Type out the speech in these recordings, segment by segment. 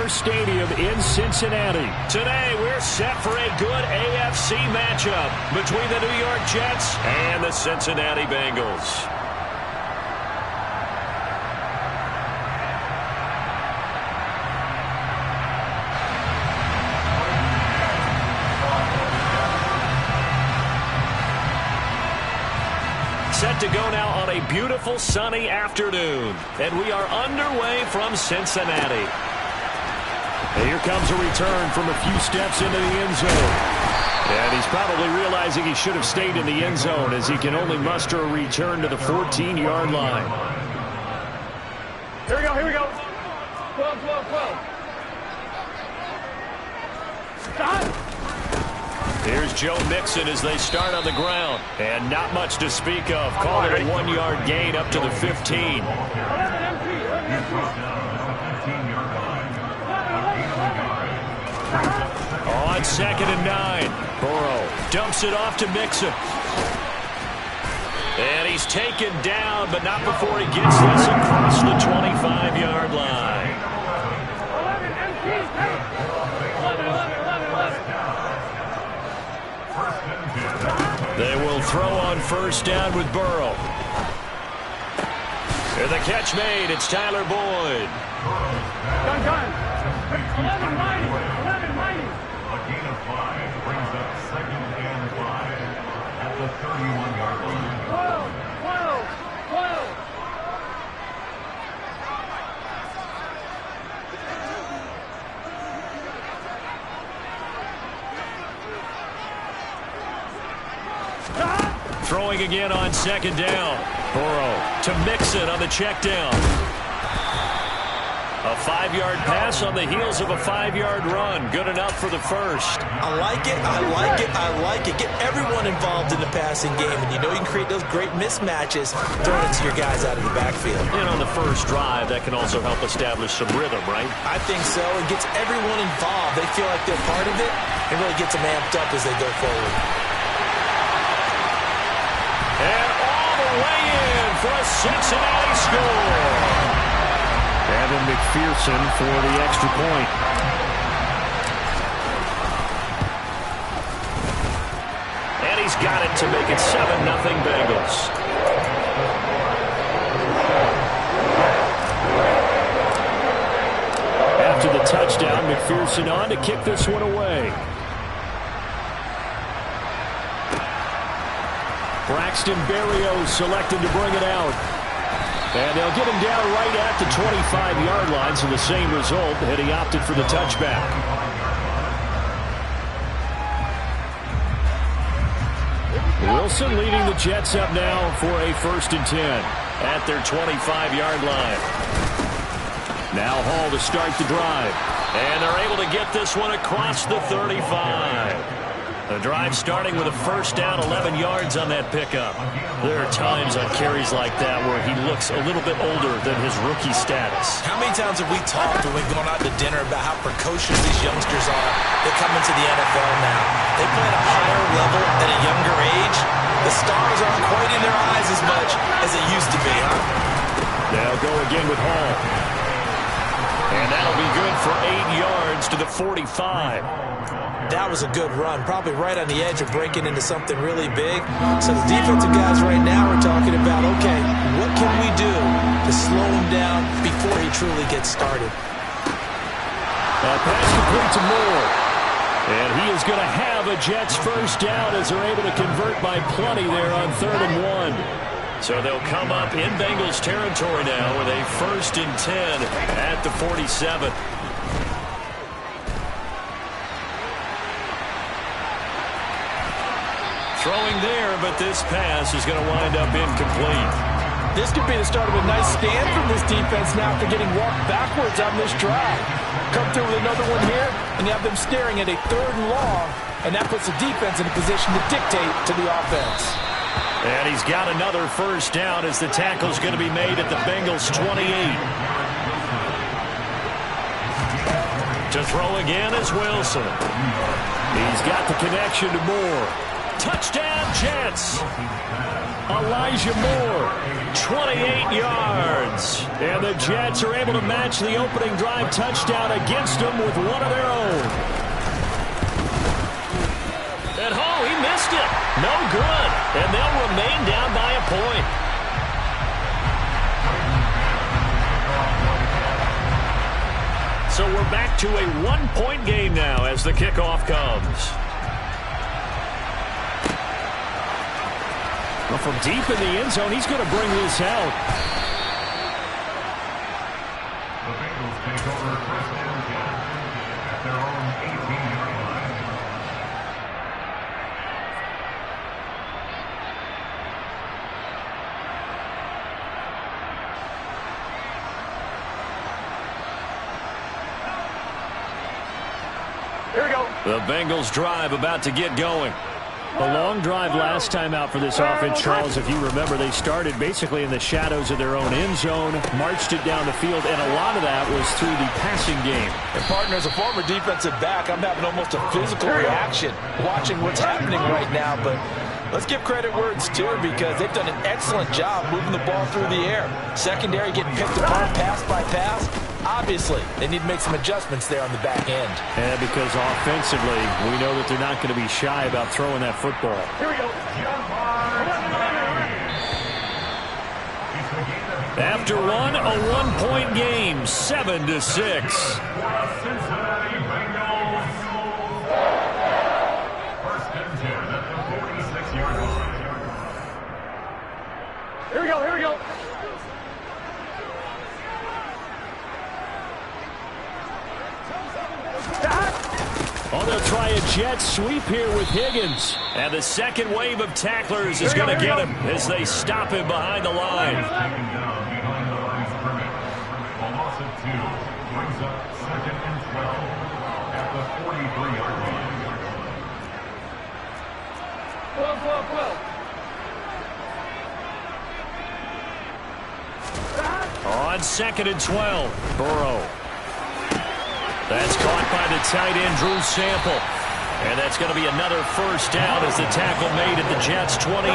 Commerce Stadium in Cincinnati. Today, we're set for a good AFC matchup between the New York Jets and the Cincinnati Bengals. Set to go now on a beautiful sunny afternoon. And we are underway from Cincinnati. And here comes a return from a few steps into the end zone. And he's probably realizing he should have stayed in the end zone as he can only muster a return to the 14-yard line. Here we go, here we go. 12. Stop. Here's Joe Mixon as they start on the ground. And not much to speak of. Call it a 1-yard gain up to the 15. On 2nd and 9. Burrow dumps it off to Mixon. And he's taken down, but not before he gets this across the 25-yard line. They will throw on first down with Burrow. And the catch made. It's Tyler Boyd. Done. 11 mighty. A gain of 5 brings up 2nd and 5 at the 31-yard line. 12. Throwing again on 2nd down. Burrow to Mixon on the check down. A 5-yard pass on the heels of a 5-yard run. Good enough for the first. I like it. Get everyone involved in the passing game. And you know you can create those great mismatches throwing it to your guys out of the backfield. And on the first drive, that can also help establish some rhythm, right? I think so. It gets everyone involved. They feel like they're part of it. It really gets them amped up as they go forward. And all the way in for a Cincinnati score. Evan McPherson for the extra point. And he's got it to make it 7-0 Bengals. After the touchdown, McPherson on to kick this one away. Braxton Berrios selected to bring it out. And they'll get him down right at the 25-yard line, so the same result, and he opted for the touchback. Wilson leading the Jets up now for a 1st and 10 at their 25-yard line. Now Hall to start the drive. And they're able to get this one across the 35. The drive starting with a first down, 11 yards on that pickup. There are times on carries like that where he looks a little bit older than his rookie status. How many times have we talked when we've gone out to dinner about how precocious these youngsters are? They come into the NFL now. They play at a higher level at a younger age. The stars aren't quite in their eyes as much as it used to be, huh? They'll go again with Hall. And that'll be good for 8 yards to the 45. That was a good run, probably right on the edge of breaking into something really big. So the defensive guys right now are talking about, okay, what can we do to slow him down before he truly gets started? Pass complete to Moore. And he is going to have a Jets first down as they're able to convert by plenty there on 3rd and 1. So they'll come up in Bengals territory now with a 1st and 10 at the 47. Throwing there, but this pass is going to wind up incomplete. This could be the start of a nice stand from this defense now after getting walked backwards on this drive. Come through with another one here, and you have them staring at a 3rd and long, and that puts the defense in a position to dictate to the offense. And he's got another first down as the tackle's going to be made at the Bengals 28. To throw again is Wilson. He's got the connection to Moore. Touchdown, Jets. Elijah Moore, 28 yards. And the Jets are able to match the opening drive touchdown against them with one of their own. And he missed it. No good. And they'll remain down by a point. So we're back to a one-point game now as the kickoff comes. Well, from deep in the end zone, he's going to bring this out. The Bengals take over first and 10 at their own 18-yard line. Here we go. The Bengals drive about to get going. A long drive last time out for this offense, Charles. If you remember, they started basically in the shadows of their own end zone, marched it down the field, and a lot of that was through the passing game. And partner, as a former defensive back, I'm having almost a physical reaction watching what's happening right now. But let's give credit where it's due because they've done an excellent job moving the ball through the air. Secondary getting picked apart pass by pass. Obviously, they need to make some adjustments there on the back end. And because offensively, we know that they're not going to be shy about throwing that football. Here we go. After one, a one-point game, 7-6. Cincinnati Bengals. First and 10 at the 46-yard line. Here we go. Here we go. They'll try a jet sweep here with Higgins. And the second wave of tacklers is going to get him as they stop him behind the line. Taken down behind the line of scrimmage. A loss of 2 brings up second and 12 at the 43-yard line. On second and 12, Burrow. That's caught by the tight end, Drew Sample. And that's going to be another first down as the tackle made at the Jets' 28. 11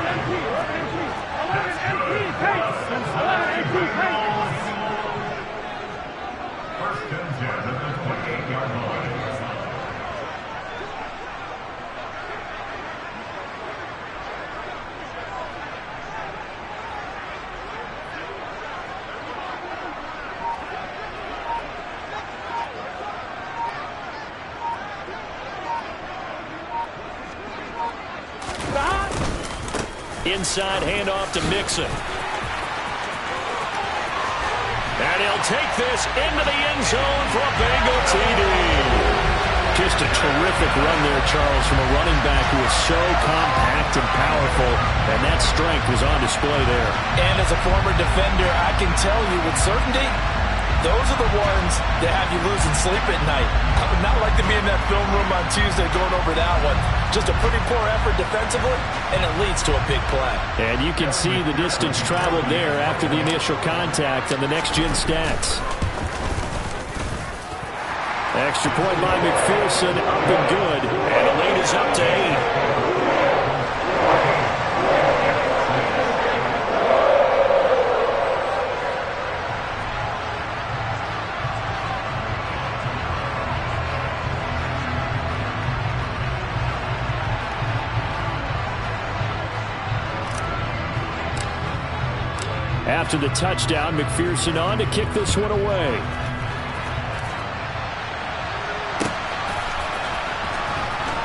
empty pace. First and 10 at the 28-yard line. Inside handoff to Mixon. And he'll take this into the end zone for a Bengal TD. Just a terrific run there, Charles, from a running back who is so compact and powerful, and that strength was on display there. And as a former defender, I can tell you with certainty, those are the ones that have you losing sleep at night. I would not like to be in that film room on Tuesday going over that one. Just a pretty poor effort defensively, and it leads to a big play. And you can see the distance traveled there after the initial contact on the next-gen stats. Extra point by McPherson, up and good. And the lead is up to 8. After the touchdown, McPherson on to kick this one away.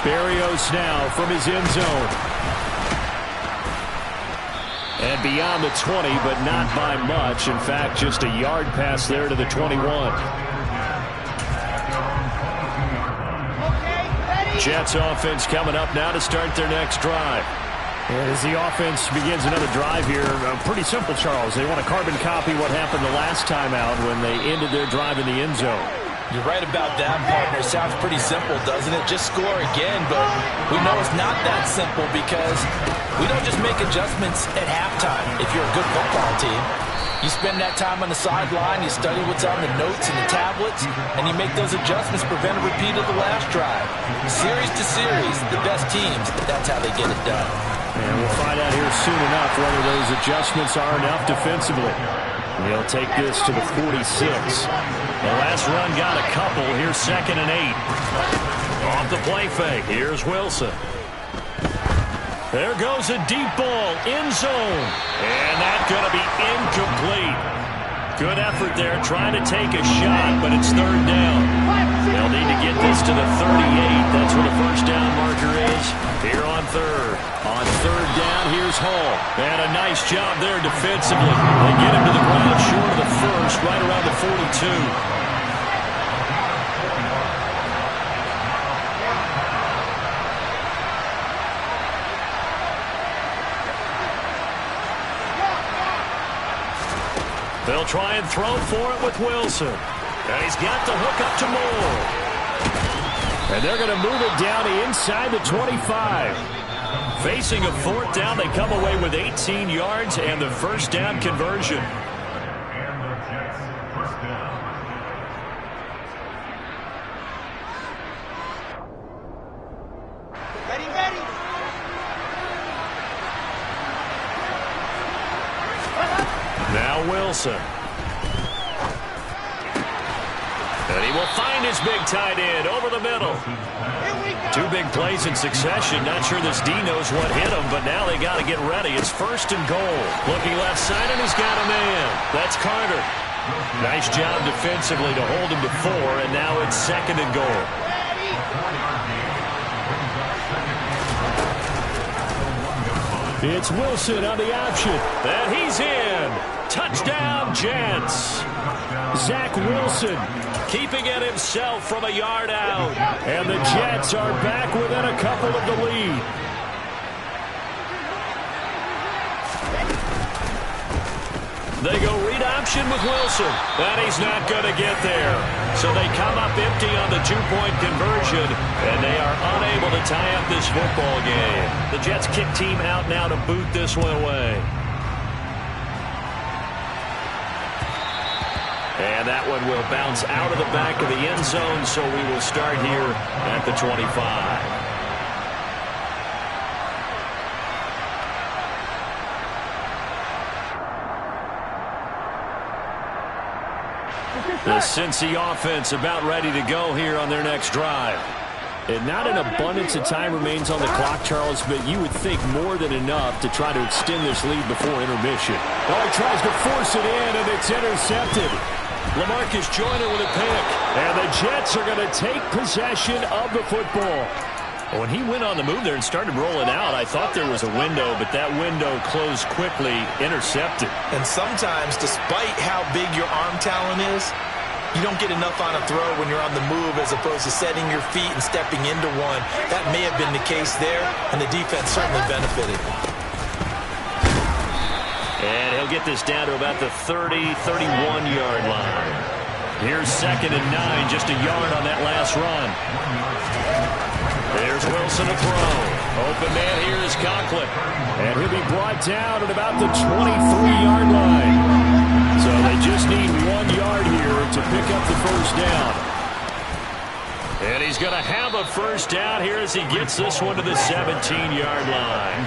Berrios now from his end zone. And beyond the 20, but not by much. In fact, just a yard pass there to the 21. Jets offense coming up now to start their next drive. As the offense begins another drive here, pretty simple, Charles. They want to carbon copy what happened the last time out when they ended their drive in the end zone. You're right about that, partner. Sounds pretty simple, doesn't it? Just score again, but we know it's not that simple because We don't just make adjustments at halftime if you're a good football team. You spend that time on the sideline, you study what's on the notes and the tablets, and you make those adjustments, prevent a repeat of the last drive. Series to series, the best teams, that's how they get it done. And we'll find out here soon enough whether those adjustments are enough defensively. They'll take this to the 46. The last run got a couple. Here's 2nd and 8. Off the play fake. Here's Wilson. There goes a deep ball, end zone. And that's going to be incomplete. Good effort there, trying to take a shot, but it's 3rd down. They'll need to get this to the 38. That's where the first down marker is. Here on 3rd. On 3rd down, here's Hall. And a nice job there defensively. They get him to the ground short of the first, right around the 42. They'll try and throw for it with Wilson. And he's got the hook up to Moore. And they're going to move it down inside the 25. Facing a 4th down, they come away with 18 yards and the first down conversion. And the Jets, first down. Ready. Now Wilson. And he will find his big tight end over the middle. 2 big plays in succession. Not sure this D knows what hit him, but now they got to get ready. It's 1st and goal. Looking left side, and he's got a man. That's Carter. Nice job defensively to hold him to 4, and now it's 2nd and goal. It's Wilson on the option. And he's in. Touchdown, Jets. Zach Wilson keeping it himself from a yard out. And the Jets are back within a couple of the lead. They go read option with Wilson. And he's not going to get there. So they come up empty on the 2-point conversion. And they are unable to tie up this football game. The Jets kick team out now to boot this one away. And that one will bounce out of the back of the end zone, so we will start here at the 25. The Cincy offense about ready to go here on their next drive. And not an abundance of time remains on the clock, Charles, but you would think more than enough to try to extend this lead before intermission. Oh, he tries to force it in, and it's intercepted. LaMarcus Joyner with a pick. And the Jets are going to take possession of the football. When he went on the move there and started rolling out, I thought there was a window, but that window closed quickly, intercepted. And sometimes, despite how big your arm talent is, you don't get enough on a throw when you're on the move as opposed to setting your feet and stepping into one. That may have been the case there, and the defense certainly benefited. And he'll get this down to about the 30, 31-yard line. Here's 2nd and 9, just a yard on that last run. There's Wilson to throw. Open man here is Conklin. And he'll be brought down at about the 23-yard line. So they just need 1 yard here to pick up the first down. And he's going to have a first down here as he gets this one to the 17-yard line.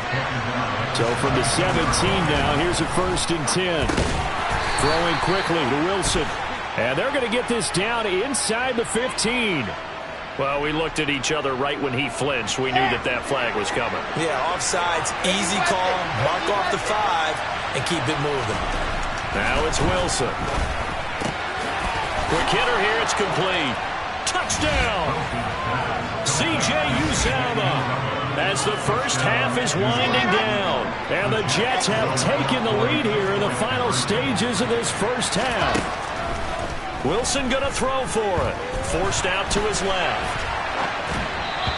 So from the 17 now, here's a 1st and 10. Throwing quickly to Wilson. And they're going to get this down inside the 15. Well, we looked at each other right when he flinched. We knew that that flag was coming. Yeah, offsides, easy call, mark off the 5, and keep it moving. Now it's Wilson. Quick hitter here, it's complete. Touchdown! C.J. Uzomah as the first half is winding down. And the Jets have taken the lead here in the final stages of this first half. Wilson going to throw for it. Forced out to his left.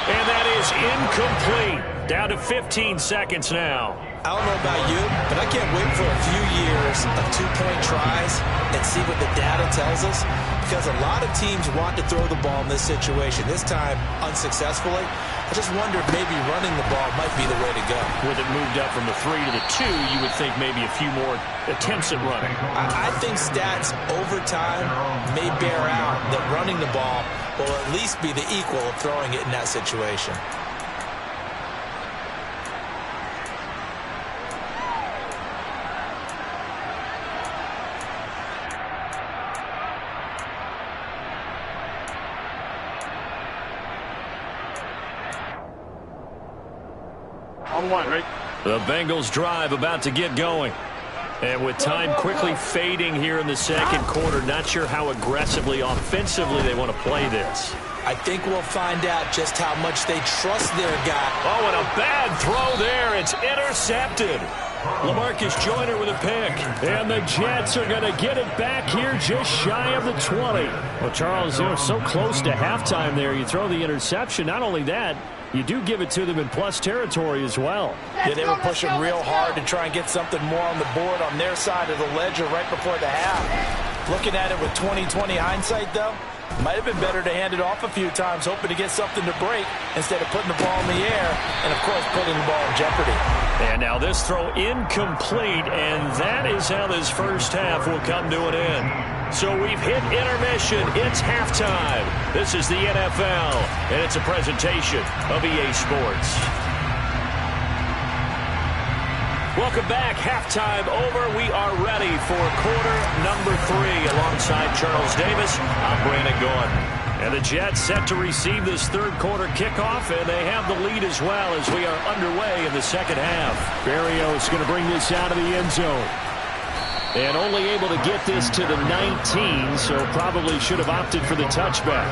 And that is incomplete. Down to 15 seconds now. I don't know about you, but I can't wait for a few years of two-point tries and see what the data tells us, because a lot of teams want to throw the ball in this situation, this time unsuccessfully. I just wonder if maybe running the ball might be the way to go. With it moved up from the 3 to the 2, you would think maybe a few more attempts at running. I think stats over time may bear out that running the ball will at least be the equal of throwing it in that situation. On one, right? The Bengals drive about to get going. And with time quickly fading here in the second quarter, not sure how aggressively, offensively they want to play this. I think we'll find out just how much they trust their guy. Oh, and a bad throw there. It's intercepted. LaMarcus Joyner with a pick. And the Jets are going to get it back here just shy of the 20. Well, Charles, they were so close to halftime there. You throw the interception. Not only that, you do give it to them in plus territory as well. Yeah, they were pushing real hard to try and get something more on the board on their side of the ledger right before the half. Looking at it with 20/20 hindsight, though, might have been better to hand it off a few times, hoping to get something to break instead of putting the ball in the air and, of course, putting the ball in jeopardy. And now this throw incomplete, and that is how this first half will come to an end. So we've hit intermission. It's halftime. This is the NFL, and it's a presentation of EA Sports. Welcome back. Halftime over. We are ready for quarter number 3. Alongside Charles Davis, I'm Brandon Gordon. And the Jets set to receive this third quarter kickoff, and they have the lead as well as we are underway in the second half. Berrios going to bring this out of the end zone. And only able to get this to the 19, so probably should have opted for the touchback.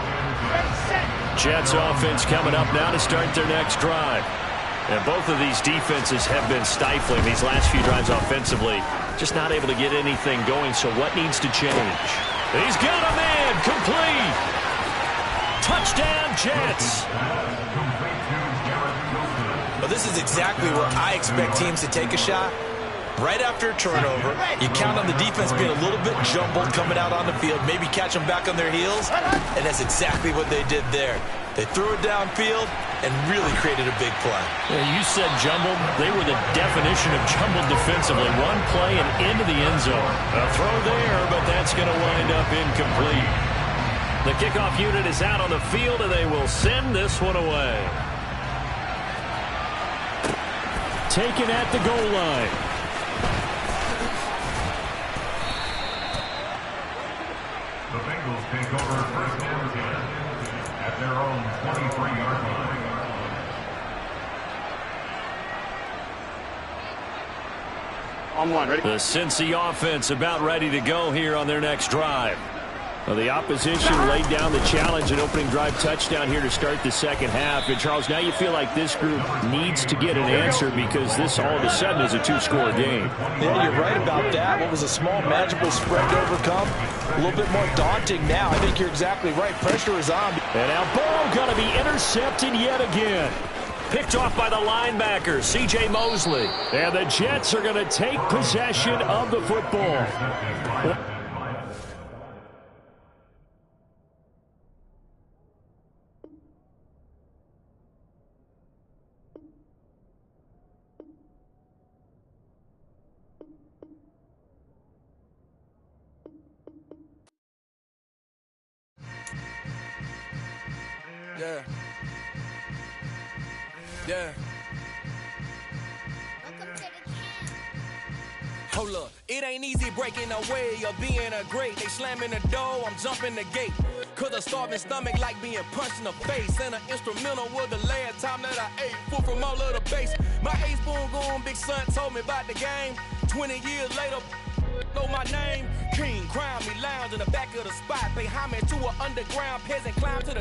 Jets offense coming up now to start their next drive. And both of these defenses have been stifling these last few drives offensively. Just not able to get anything going, so what needs to change? He's got a man, complete. Touchdown, Jets. Well, this is exactly where I expect teams to take a shot. Right after a turnover, you count on the defense being a little bit jumbled coming out on the field, maybe catch them back on their heels, and that's exactly what they did there. They threw it downfield and really created a big play. Yeah, you said jumbled. They were the definition of jumbled defensively. One play and into the end zone. A throw there, but that's going to wind up incomplete. The kickoff unit is out on the field, and they will send this one away. Taken at the goal line. The Bengals take over first and 10 at their own 23-yard line. On one, ready? The Cincy offense about ready to go here on their next drive. Well, the opposition laid down the challenge and opening drive touchdown here to start the second half. And, Charles, now you feel like this group needs to get an answer because this all of a sudden is a two-score game. Yeah, you're right about that. What was a small, manageable spread to overcome, a little bit more daunting now. I think you're exactly right. Pressure is on. And now ball going to be intercepted yet again. Picked off by the linebacker, C.J. Mosley. And the Jets are going to take possession of the football. Yeah. Yeah. Hold up, it ain't easy breaking away or being a great. They slamming the door, I'm jumping the gate. Cause a starving stomach like being punched in the face. And an instrumental was the last time that I ate food from all of the base. My A-spoon going, big son told me about the game. 20 years later, know my name. King, crown me, lounge in the back of the spot. Pay homage to an underground peasant, climb to the